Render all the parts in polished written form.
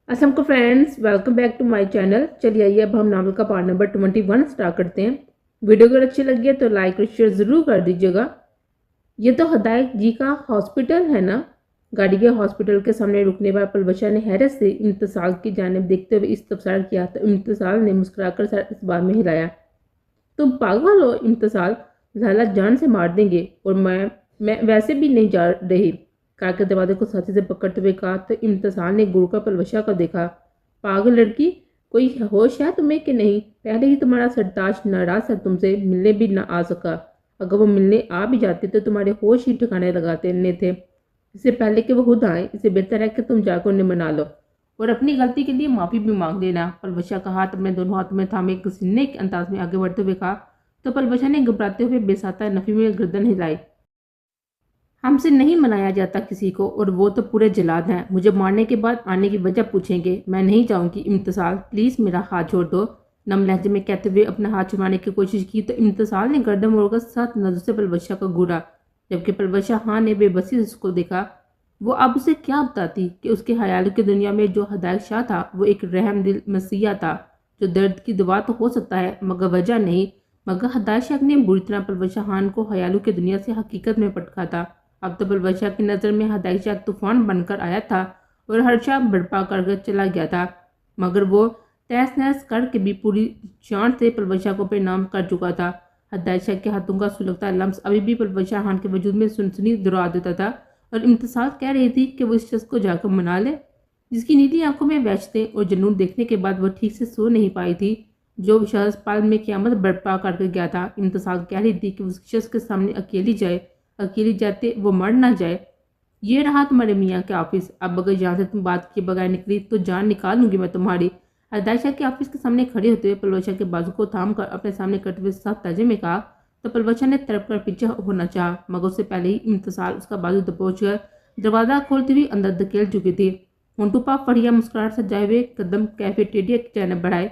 अस्सलाम को friends, welcome back to my channel. चलिए आइए अब हम नावल का पार्ट नंबर 21 स्टार्ट करते हैं। वीडियो अगर अच्छी लगी है तो लाइक और शेयर ज़रूर कर दीजिएगा। ये तो हदायत जी का हॉस्पिटल है ना। गाड़ी के हॉस्पिटल के सामने रुकने पर पलवशा ने हैरत से इम्तिसाल की जानिब देखते हुए इस्तफसार किया तो इम्तिसाल ने मुस्कुराकर सर इस बार में हिलाया। तुम पागल हो इम्तिसाल, लाला जान से मार देंगे। और मैं वैसे भी नहीं जा रही। कार के दरवाजे को साथी से पकड़ते हुए कहा तो इम्तिसाल ने गुड़ का पलवशा को देखा। पागल लड़की, कोई होश है तुम्हें कि नहीं? पहले ही तुम्हारा सरताज नाराज है, तुमसे मिलने भी ना आ सका। अगर वो मिलने आ भी जाते तो तुम्हारे होश ही ठिकाने लगाते थे। इससे पहले कि वो खुद आए, इससे बेहतर है कि तुम जाकर उन्हें मना लो और अपनी गलती के लिए माफ़ी भी मांग लेना। पलवशा का हाथ अपने दोनों हाथों में थामे घसीटने के अंदाज में आगे बढ़ते हुए कहा तो पलवशा ने घबराते हुए बेसाता नफी में गर्दन हिलाई। हमसे नहीं मनाया जाता किसी को, और वो तो पूरे जलाद हैं। मुझे मारने के बाद आने की वजह पूछेंगे। मैं नहीं जाऊंगी। इम्तिसाल प्लीज़ मेरा हाथ छोड़ दो। नम लहजे में कहते हुए अपना हाथ छुड़ाने की कोशिश की तो इम्तिसाल ने गर्दन मोड़कर साथ नजर से पलवशा को घूरा। जबकि पलवशा हाँ ने बेबसी से उसको देखा। वो अब उसे क्या बताती कि उसके ख्यालों की दुनिया में जो हदायत शाह था वो एक रहम दिल मसीहा था, जो दर्द की दवा तो हो सकता है मगर वजह नहीं। मगर हदायत शाह ने बुरी तरह पलवशा खान को ख्यालों की दुनिया से हकीकत में पटका था। अब तो पलवशा की नज़र में हदायत शाह तूफान बनकर आया था और हर शाह बर्पा कर चला गया था। मगर वो तहस नहस करके भी पूरी जान से पलवशा को परिणाम कर चुका था। हदायत शाह के हाथों का सुलगता लम्स अभी भी पलवशा खान के वजूद में सुनसनी दुरा देता था। और इम्तिसाल कह रही थी कि वो इस शख्स को जाकर मना ले जिसकी नीली आंखों में वहशतें और जुनून देखने के बाद वो ठीक से सो नहीं पाई थी। जो शख्स पल में क़यामत बर्पा करके गया था। इम्तिसाल कह रही थी कि उस शख्स के सामने अकेली जाए, अकेली जाते वो मर ना जाए। ये रहा तुम्हारे मियाँ के ऑफिस। अब अगर यहाँ से तुम बात किए बगैर निकली तो जान निकाल लूंगी मैं तुम्हारी। हरदायशा के ऑफिस के सामने खड़े होते हुए पलवशा के बाजू को थाम कर अपने सामने करते हुए साफ ताजे में कहा तो पलवशा ने तड़प कर पीछे होना चाहा, मगर उससे पहले ही इम्तिसाल उसका बाजू दबोच कर दरवाजा खोलती हुई अंदर धकेल चुकी थी। होंठों पर फड़िया मुस्कुराहट सजाए हुए कदम कैफेटेरिया की जानब बढ़ाए।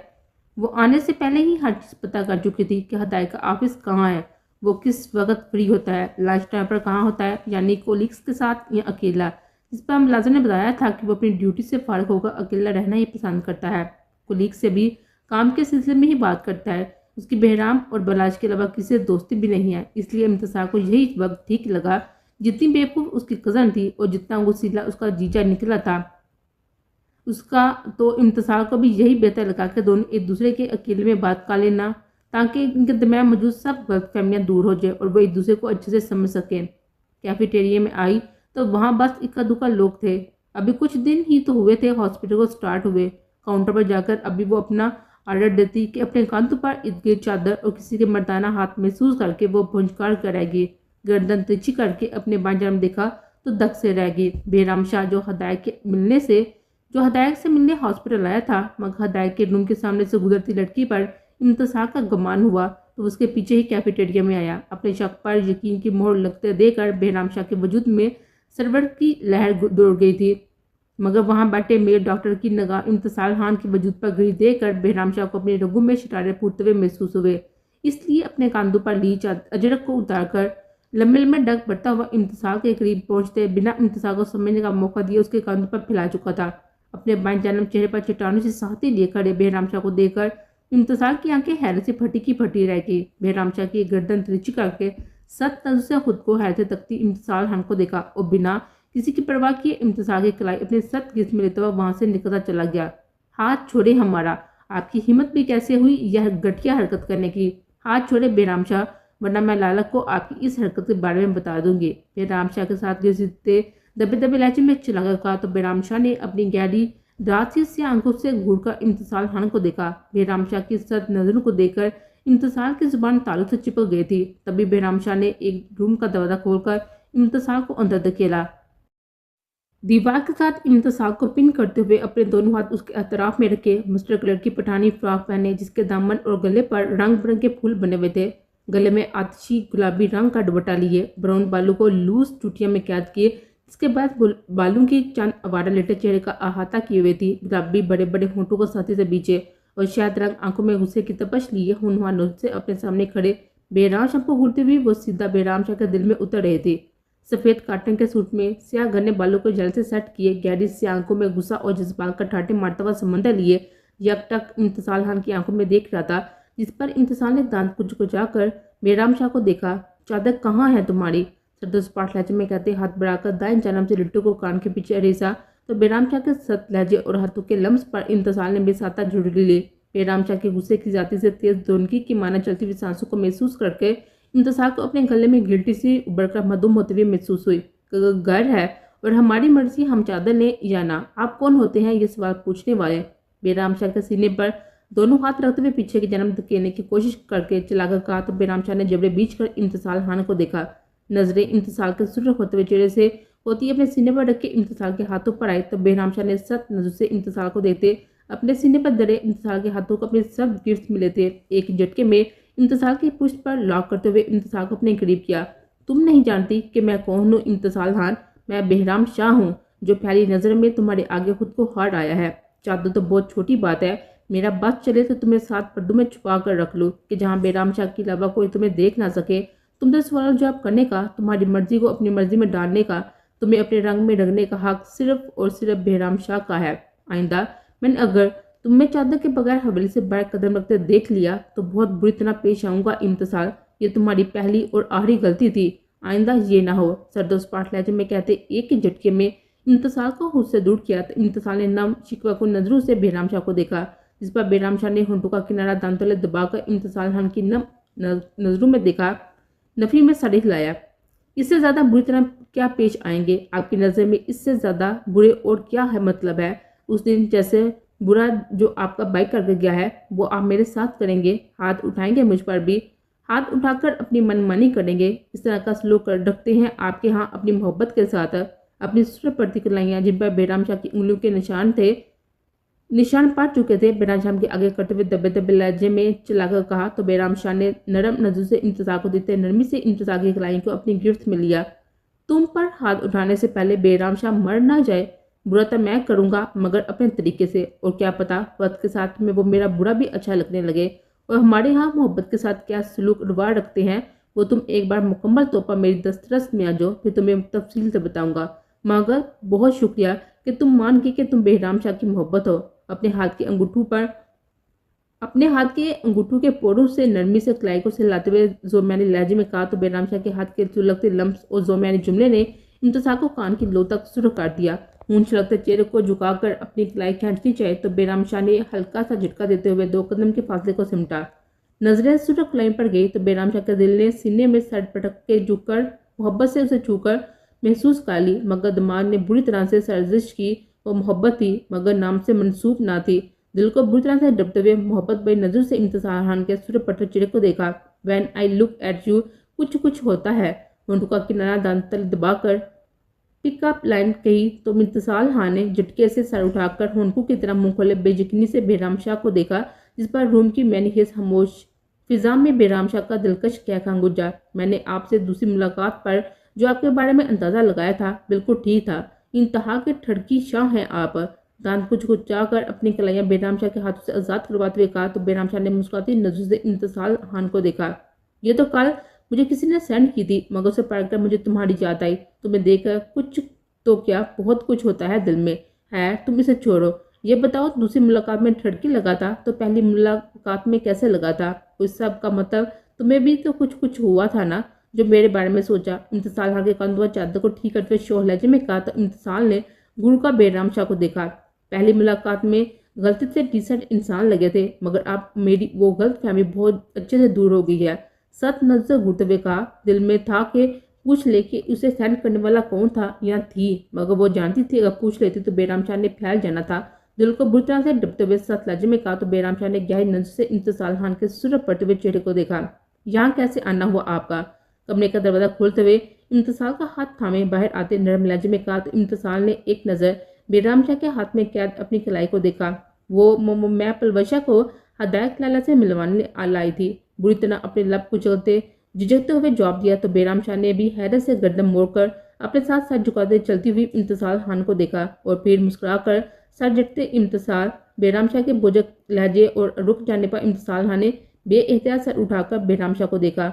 वो आने से पहले ही हर चीज़ पता कर चुकी थी कि हदायत का ऑफिस कहाँ है, वो किस वक्त फ्री होता है, लंच टाइम पर कहाँ होता है, यानी कोलिग्स के साथ या अकेला। इस पर मुलाजिम ने बताया था कि वो अपनी ड्यूटी से फारिग होकर अकेला रहना ही पसंद करता है। कोलीग से भी काम के सिलसिले में ही बात करता है। उसकी बहराम और बलाज के अलावा किसी से दोस्ती भी नहीं है, इसलिए इम्तिसाल को यही वक्त ठीक लगा। जितनी बेवकूफ़ उसकी कज़न थी और जितना गुस्सीला उसका जीजा निकला था, उसका तो इम्तिसाल को भी यही बेहतर लगा कि दोनों एक दूसरे के अकेले में बात कर लेना, ताकि इनके दरमियान मौजूद सब गलतफहमियाँ दूर हो जाए और वो एक दूसरे को अच्छे से समझ सकें। कैफेटेरिया में आई तो वहाँ बस इक्का दुक्का लोग थे। अभी कुछ दिन ही तो हुए थे हॉस्पिटल को स्टार्ट हुए। काउंटर पर जाकर अभी वो अपना ऑर्डर देती कि अपने कांधों पर इर्द गिर्द चादर और किसी के मर्दाना हाथ महसूस करके वो भुंजकार करेगी। गर्दन तिरछी करके अपने बाएं जानब देखा तो दक से रह गई। बेराम शाह जो हदायत से मिलने हॉस्पिटल आया था, मगर हदायत के रूम के सामने से गुजरती लड़की पर इम्तिसाल का गुमान हुआ तो उसके पीछे ही कैफेटेरिया में आया। अपने शक पर यकीन की मोहर लगते देकर बेराम शाह के वजूद में सरवर की लहर दौड़ गई थी। मगर वहां बैठे मेयर डॉक्टर की निगाह इम्तिसाल खान के वजूद पर गिरी देकर बेराम शाह को अपने रगों में शरारे फूटते हुए महसूस हुए। इसलिए अपने कांधों पर ली अजरक को उतारकर लम्बे लम्बे डग बढ़ता हुआ इम्तिसाल के करीब पहुंचते बिना इम्तिसाल को समझने का मौका दिए उसके कांधों पर फैला चुका था। अपने बाएं जानब चेहरे पर चट्टानों से साथी लिए खड़े बेराम शाह को देखकर इम्तिसाल की आंखें हैरत से फटी की फटी रह गई। बेराम शाह की गर्दन तिरछी करके सत नजर से खुद को हैरत से तकती इम्तिसाल खान को देखा और बिना किसी की परवाह किए इम्तिसाल की कलाई अपने सत गिस्म में लेता हुआ वहां से निकलता चला गया। हाथ छोड़े हमारा, आपकी हिम्मत भी कैसे हुई यह घटिया हरकत करने की? हाथ छोड़े बेराम शाह, वरना मैं लाला को आपकी इस हरकत के बारे में बता दूंगी। बेराम शाह के साथ घसीटते दबे दबे लहजे में चिल्लाकर कहा तो बेराम शाह ने अपनी गहरी रात से आंखों से घूरकर इम्तिसाल खान को देखा। बेराम शाह की सख्त नजरों को देखकर इम्तिसाल की जुबान तालू से चिपक गई थी। तभी बेराम शाह ने एक रूम का दरवाजा खोलकर इम्तिसाल को अंदर धकेला। दीवार के साथ इम्तिसाल को पिन करते हुए अपने दोनों हाथ उसके अतराफ में रखे। मस्टर्ड कलर की पठानी फ्रॉक पहने जिसके दामन और गले पर रंग बिरंगे फूल बने हुए थे। गले में आतिशी गुलाबी रंग का दुपट्टा लिए, ब्राउन बालों को लूज चुटिया में कैद किए, इसके बाद बालों की चंद अवारा लेटे चेहरे का अहाता किए हुए थी। गुलाबी बड़े बड़े होंठों को साथी से बीचे और शायद रंग आंखों में गुस्से की तपश लिए हुनहुआ नोज से अपने सामने खड़े बेराम शाह को घूरते हुए वो सीधा बेराम शाह के दिल में उतर रहे थे। सफ़ेद काटन के सूट में स्याह घने बालों को जल से सेट किए, गहरी सी आंखों में गुस्सा और जज्बात का ठाटे मारता हुआ समंदर लिए यकटक इम्तिसाल खान की आंखों में देख रहा था, जिस पर इम्तिसाल ने दांत कुचकुचाकर बेराम शाह को देखा। चादर कहाँ है तुम्हारी? सरदोज पाठ लहजे में कहते हाथ बढ़ाकर दाएं जानब से लिट्टू को कान के पीछे रेसा तो बेराम शाह के सख्त लहजे और हाथों के लम्स पर इम्तिसाल ने बेसाता झुर्री ली। बेराम शाह के गुस्से की जाती से तेज दोनकी की माना चलती हुई सांसों को महसूस करके इम्तिसाल को अपने गले में गिल्टी सी उबड़कर मधुम होते हुए महसूस हुई। घर है और हमारी मर्जी हम चादर लें या ना, आप कौन होते हैं ये सवाल पूछने वाले? बेराम शाह के सीने पर दोनों हाथ रखते हुए पीछे की जन्म धकेलने की कोशिश करके चलाकर कहा तो बेराम शाह ने जबड़े बीच कर इम्तिसाल खान को देखा। नजरें इम्तिसाल के सुर्ख होते हुए चेहरे से होती अपने सीने पर रख के इम्तिसाल के हाथों पर आई तो बेराम शाह ने सख्त नजर से इम्तिसाल को देखते अपने सीने पर दरे इम्तिसाल के हाथों को अपने सब गिफ्ट मिले थे। एक झटके में इम्तिसाल की पुष्ट पर लॉक करते हुए इम्तिसाल को अपने करीब किया। तुम नहीं जानती कि मैं कौन हूँ इम्तिसाल खान? मैं बेहराम शाह हूँ जो पहली नजर में तुम्हारे आगे खुद को हार आया है। चादर तो बहुत छोटी बात है, मेरा बस चले तो तुम्हें 7 पर्दों में छुपा कर रख लूँ कि जहाँ बेराम शाह के अलावा कोई तुम्हें देख ना सके। तुमसे सवाल जवाब करने का, तुम्हारी मर्जी को अपनी मर्जी में डालने का, तुम्हें अपने रंग में रंगने का हक सिर्फ और सिर्फ बेराम शाह का है। आइंदा मैंने अगर तुम्हें चादर के बगैर हवेली से बाहर कदम रखते देख लिया तो बहुत बुरी तरह पेश आऊंगा इम्तिसाल, ये तुम्हारी पहली और आखिरी गलती थी, आइंदा ये ना हो। सरदोज पाठ लहजे में कहते एक ही झटके में इम्तिसाल को खुद से दूर किया तो इम्तिसाल ने नम शिकवा को नजरों से बेराम शाह को देखा, जिस पर बेराम शाह ने होंठों का किनारा दांत तले दबाकर इम्तिसाल खान की नम नजरों में देखा, नफी में सड़ी हिलाया। इससे ज़्यादा बुरी तरह क्या पेश आएंगे? आपकी नज़र में इससे ज़्यादा बुरे और क्या है मतलब है? उस दिन जैसे बुरा जो आपका बाइक करके गया है वो आप मेरे साथ करेंगे? हाथ उठाएंगे मुझ पर भी? हाथ उठाकर अपनी मनमानी करेंगे? इस तरह का सलूक कर रखते हैं आपके यहाँ अपनी मोहब्बत के साथ? अपनी सुर प्रतिक्रियाएं जिन पर बेराम शाह की उंगलियों के निशान पड़ चुके थे बेराम शाह के आगे करते हुए दबे दबे लहजे में चलाकर कहा तो बेराम शाह ने नरम नजर से इंतजार को देते नरमी से इंतजार की कलाई को अपनी गिरफ्त में लिया। तुम पर हाथ उठाने से पहले बेराम शाह मर ना जाए। बुरा तो मैं करूंगा मगर अपने तरीके से, और क्या पता वक्त के साथ में वो मेरा बुरा भी अच्छा लगने लगे। और हमारे यहाँ मोहब्बत के साथ क्या सलूक रवाज रखते हैं वो तुम एक बार मुकम्मल तौर पर मेरी दस्तरस में आ जाओ, फिर तुम्हें तफसील से बताऊंगा। मगर बहुत शुक्रिया कि तुम मान गए कि तुम बेहराम शाह की मोहब्बत हो। अपने हाथ के अंगूठों के पोरों से नरमी से कलाई को सहलाते हुए जोमैनी लहजे में कहा तो बेराम शाह के हाथ के सुलगते लम्स और जोमैनी जुमले ने इम्तिसाल को कान की लो तक सुर्ख कर दिया। खून छलकते चेहरे को झुकाकर अपनी कलाई खींचनी चाहे तो बेराम शाह ने हल्का सा झटका देते हुए 2 कदम के फासले को सिमटा। नजरें सुर्ख कलाई पर गई तो बेराम शाह के दिल ने सीने में सर पटक के झुककर मोहब्बत से उसे छूकर महसूस कर ली, मगर दिमाग ने बुरी तरह से सर्जिश की। वो मोहब्बत थी मगर नाम से मनसूब ना थी। दिल को बुरी तरह से डबते हुए मोहब्बत बड़ी नजर से इम्तिसाल खान के सुर पटर चेहरे को देखा। When I look at you कुछ होता है। होंठों का किनारा दांत तले दबाकर पिकअप लाइन कही तो इम्तिसाल खान ने झटके से सर उठाकर होंठों की तरह मुंह खोले बेयकीनी से बेराम शाह को देखा, जिस पर रूम की मैनिकेस खामोश फिजा में बेराम शाह का दिलकश कहका गुजरा। मैंने आपसे दूसरी मुलाकात पर जो आपके बारे में अंदाजा लगाया था बिल्कुल ठीक था। इंतहा के ठड़की शाह हैं आप। दांत कुचकुचा कर अपनी कलाइयां बेराम शाह के हाथों से आजाद करवाते हुए कहा तो बेराम शाह ने मुस्कुराती नजर से इम्तिसाल खान को देखा। ये तो कल मुझे किसी ने सेंड की थी मगर उसे पढ़कर मुझे तुम्हारी याद आई। तुम्हें देखकर कुछ तो क्या बहुत कुछ होता है दिल में है। तुम इसे छोड़ो, ये बताओ दूसरी मुलाकात में ठड़की लगा था तो पहली मुलाकात में कैसे लगा था? उस सब का मतलब तुम्हें भी तो कुछ हुआ था ना जो मेरे बारे में सोचा। इम्तिसाल खान के कंधों चादर को ठीक करते हुए शोर लहजे में कहा तो इम्तिसाल ने गुरु का बेराम शाह को देखा। पहली मुलाकात में गलती से डिसेंट इंसान लगे थे मगर अब मेरी वो गलत फहमी बहुत अच्छे से दूर हो गई है। सत नजर घूरते हुए कहा दिल में था कि पूछ ले कि उसे सेंड करने वाला कौन था या थी, मगर वो जानती थी अगर पूछ लेती तो बेराम शाह ने फैल जाना था। दिल को बुरी तरह से डबते हुए सत लहजे में कहा तो बेराम शाह ने गहरी नजर से इम्तिसाल खान के सुर पड़ते हुए चेहरे को देखा। यहाँ कैसे आना हुआ आपका? कमरे का दरवाजा खोलते हुए इम्तिसाल का हाथ थामे बाहर आते नरम लहजे में कहा तो इम्तिसाल ने एक नज़र बेराम शाह के हाथ में कैद अपनी कलाई को देखा। वो मैं पलवशा को हदायत लाला से मिलवाने लाई थी। बुरी तरह अपने लब कुचलते झिझकते हुए जवाब दिया तो बेराम शाह ने भी हैरत से गर्दन मोड़कर अपने साथ सर झुकाते चलती हुई इम्तिसाल खान को देखा और फिर मुस्कुराकर सर झटते इम्तिसाल बेराम शाह के बोझक लहजे और रुक जाने पर इम्तिसाल खान ने बेएहतियात सर उठाकर बेराम शाह को देखा।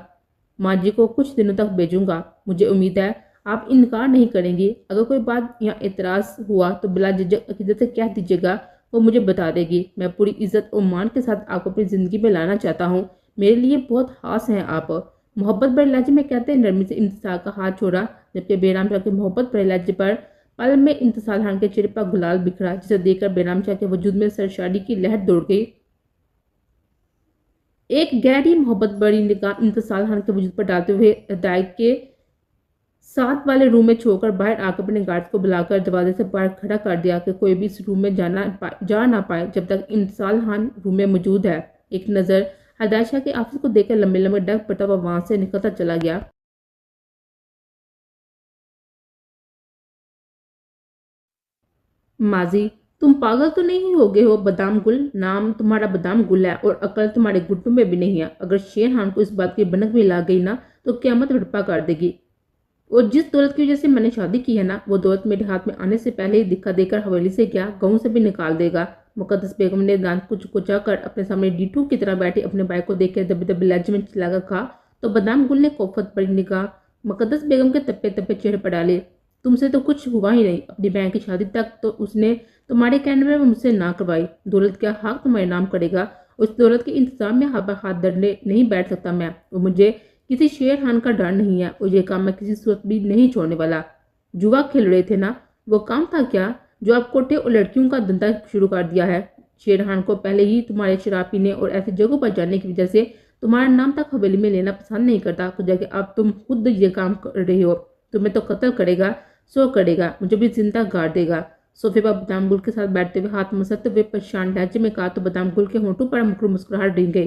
माँ जी को कुछ दिनों तक भेजूंगा, मुझे उम्मीद है आप इनकार नहीं करेंगी। अगर कोई बात या एतराज़ हुआ तो बिला झिझक अकीदत से कह दीजिएगा, वो मुझे बता देगी। मैं पूरी इज्जत और मान के साथ आपको अपनी ज़िंदगी में लाना चाहता हूँ। मेरे लिए बहुत खास हैं आप। मोहब्बत भरे लहजे में कहते हैं नरमी से इंतजार का हाथ छोड़ा, जबकि बेराम शाह के मोहब्बत भरे लहजे पर पल में इंतजार खान के चेहरे पर गुलाल बिखरा, जिसे देखकर बेराम शाह के वजूद में सरशारी की लहर दौड़ गई। एक गहरी मोहब्बत बड़ी निगाह इंतजार खान के वजूद पर डालते हुए हिदायत के साथ वाले रूम में छोड़कर बाहर आकर अपने गार्ड को बुलाकर दरवाजे से बाहर खड़ा कर दिया कि कोई भी इस रूम में जा ना पाए जब तक इंतजार खान रूम में मौजूद है। एक नज़र हदायत शाह के ऑफिस को देखकर लंबे लंबे डग पड़ता हुआ वहां से निकलता चला गया। माजी, तुम पागल तो नहीं हो गए हो? बादाम गुल, नाम तुम्हारा बादाम गुल है और अकल तुम्हारे घुटनों में भी नहीं है। अगर शेर खान को इस बात की भनक भी ला गई ना तो क़यामत बर्पा कर देगी। और जिस दौलत की वजह से मैंने शादी की है ना, वो दौलत मेरे हाथ में आने से पहले ही दिखा देकर हवेली से क्या गाँव से भी निकाल देगा। मुकद्दस बेगम ने दांत कुछ कुचा कर अपने सामने डीटू की तरह बैठे अपने भाई को देख कर दबे दबे लहजे में चिल्लाकर कहा, तो बादाम गुल ने कोफत बड़ी निगाह मुकद्दस बेगम के तप्पे तप्पे चेहरे पर डाले। तुमसे तो कुछ हुआ ही नहीं। अपनी बहन की शादी तक तो उसने तुम्हारे कहने में मुझसे ना करवाई। दौलत क्या हक तुम्हारे नाम करेगा? उस दौलत के इंतजाम में हाथ धरने नहीं बैठ सकता मैं। वो मुझे किसी शेर खान का डर नहीं है और ये काम मैं किसी सूरत भी नहीं छोड़ने वाला। जुआ खेल रहे थे ना, वो काम था क्या जो आप कोटे और लड़कियों का धंधा शुरू कर दिया है? शेर खान को पहले ही तुम्हारे शराब पीने और ऐसी जगहों पर जाने की वजह से तुम्हारा नाम तक हवेली में लेना पसंद नहीं करता, तो जाके अब तुम खुद ये काम कर रहे हो। तुम्हें तो कत्ल करेगा, सो करेगा, मुझे भी जिंदा गाड़ देगा। सोफे पर बादाम गुल के साथ बैठते हुए हाथ मसलते हुए परेशान लहजे में कहा तो बादाम गुल के होंठों पर मुस्कुराहट डिग गई।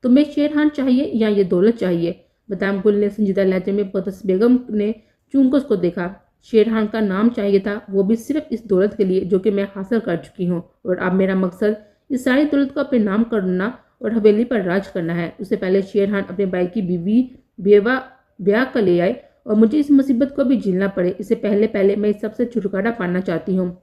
तुम्हें शेर खान चाहिए या ये दौलत चाहिए? बादाम गुल ने संजीदा लहजे में मुकद्दस बेगम ने चूम कर उसको देखा। शेर खान का नाम चाहिए था, वो भी सिर्फ इस दौलत के लिए जो कि मैं हासिल कर चुकी हूँ। और अब मेरा मकसद इस सारी दौलत को अपने नाम करना और हवेली पर राज करना है। उससे पहले शेर खान अपने भाई की बीवी बेवा ब्याह कर ले आए और मुझे इस मुसीबत को भी झेलना पड़े। इससे पहले पहले मैं इस सबसे छुटकारा पाना चाहती हूँ।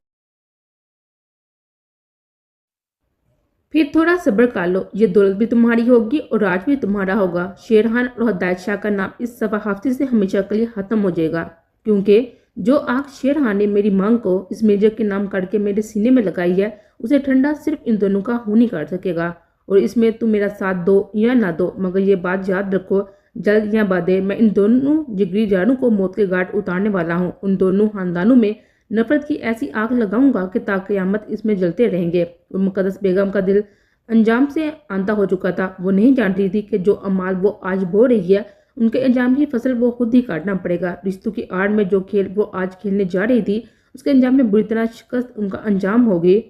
फिर थोड़ा सब्र कर लो, ये दौलत भी तुम्हारी होगी और राज भी तुम्हारा होगा। शेर खान और हिदायत शाह का नाम इस सफा हफ्ते से हमेशा के लिए खत्म हो जाएगा, क्योंकि जो आग शेर खान ने मेरी मांग को इस मेजर के नाम करके मेरे सीने में लगाई है, उसे ठंडा सिर्फ इन दोनों का खून ही कर सकेगा। और इसमें तुम मेरा साथ दो या ना दो, मगर ये बात याद रखो, जल्द या बाद मैं इन दोनों जिगरी जानों को मौत के घाट उतारने वाला हूँ। उन दोनों खानदानों में नफरत की ऐसी आग लगाऊंगा कि ताक़यामत इसमें जलते रहेंगे। और मुकद्दस बेगम का दिल अंजाम से आंता हो चुका था। वो नहीं जानती थी कि जो अमाल वो आज बो रही है, उनके अंजाम की फसल वो खुद ही काटना पड़ेगा। रिश्तों की आड़ में जो खेल वो आज खेलने जा रही थी, उसके अंजाम में बुरी तरह शिकस्त उनका अंजाम होगी।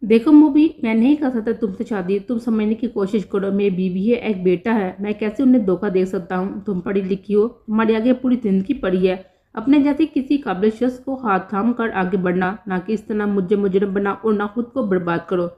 देखो मूवी, मैं नहीं कर सकता तुमसे शादी। तुम समझने की कोशिश करो, मेरी बीवी है, एक बेटा है, मैं कैसे उन्हें धोखा दे सकता हूँ? तुम पढ़ी लिखी हो, तुम्हारी आगे पूरी जिंदगी पड़ी है। अपने जैसे किसी काबिल शख्स को हाथ थाम कर आगे बढ़ना, ना कि इस तरह मुझे मुजरिम बना और ना खुद को बर्बाद करो।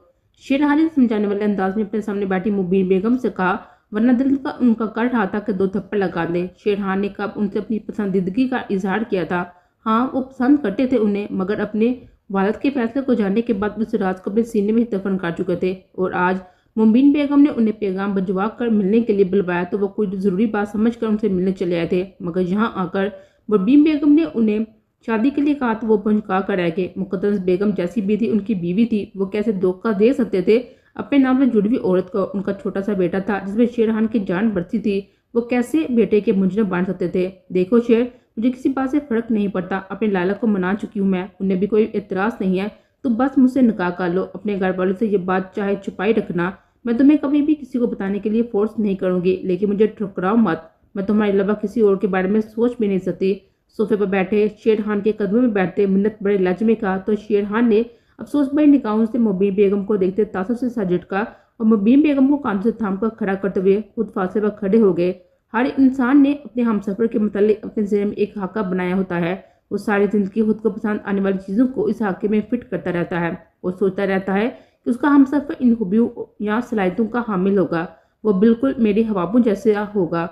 शेरहानी ने समझाने वाले अंदाज में अपने सामने बैठी मुबीन बेगम से कहा, वरना दिल का उनका कर रहा था कि दो थप्पड़ लगा दे। शेरहान ने कब उनसे अपनी पसंदीदगी का इजहार किया था? हाँ, वो पसंद करते थे उन्हें, मगर अपने वालिद के फैसले को जानने के बाद उस राज को अपने सीने में ही दफन कर चुके थे। और आज मुमबिन बेगम ने उन्हें पैगाम भिजवा कर मिलने के लिए बुलवाया तो वो कोई ज़रूरी बात समझकर उनसे मिलने चले आए थे। मगर यहाँ आकर मुमबिन बेगम ने उन्हें शादी के लिए कहा तो वो भुंचका कर रह गए। मुकद्दस बेगम जैसी भी थी उनकी बीवी थी, वो कैसे धोखा दे सकते थे अपने नाम से जुड़ी हुई औरत को? उनका छोटा सा बेटा था जिसमें शेरहान की जान बरती थी, वो कैसे बेटे के मुजरिम बन सकते थे? देखो शेर, मुझे किसी बात से फर्क नहीं पड़ता। अपने लाला को मना चुकी हूँ मैं, उन्हें भी कोई एतराज़ नहीं है। तो बस मुझसे निकाह कर लो। अपने घर वालों से ये बात चाहे छुपाई रखना। मैं तुम्हें कभी भी किसी को बताने के लिए फोर्स नहीं करूँगी, लेकिन मुझे ठुकराओ मत। मैं तुम्हारे अलावा किसी और के बारे में सोच भी नहीं सकती। सोफे पर बैठे शेर खान के कदमों में बैठते मिन्नत बड़े लहजे में कहा तो शेर खान ने अफसोस भरी निगाहों से मुबीन बेगम को देखते तासुब से सर झटका और मुबीन बेगम को कान से थाम कर खड़ा करते हुए खुद फासले पर खड़े हो गए। हर इंसान ने अपने हमसफर के मुतालिक अपने ज़हन में एक खाका बनाया होता है। वो सारी जिंदगी खुद को पसंद आने वाली चीज़ों को इस खाके में फिट करता रहता है और सोचता रहता है कि उसका हमसफर इन खूबियों या सलाहियतों का हामिल होगा। वो बिल्कुल मेरी हवाबों जैसा होगा।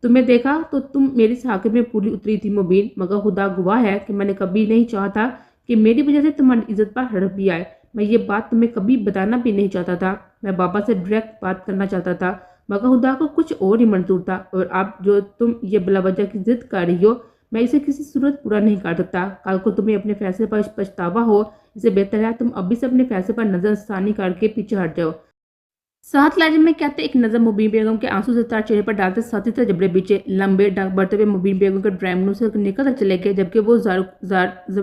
तुम्हें देखा तो तुम मेरी साके में पूरी उतरी थी मुबीन, मगर खुदा गवाह है कि मैंने कभी नहीं चाहा था कि मेरी वजह से तुम्हारी इज्जत पर हड़प भी आए। मैं ये बात तुम्हें कभी बताना भी नहीं चाहता था। मैं बाबा से डायरेक्ट बात करना चाहता था, मगर खुदा को कुछ और ही मंजूर था। और अब जो तुम ये बिलावजह की जिद कर रही हो, मैं इसे किसी सूरत पूरा नहीं कर सकता। कल को तुम्हें अपने फैसले पर पछतावा हो, इससे बेहतर है तुम अभी से अपने फैसले पर नजरसानी करके पीछे हट जाओ। साथ लाजिम में कहते एक नज़र मुबीन बेगम के आंसू से तार चेहरे पर डालते साथी था जबड़े पीछे लंबे डाक बढ़ते हुए मुबीन बेगम के ड्राइंग रूम से निकल चले गए, जबकि वो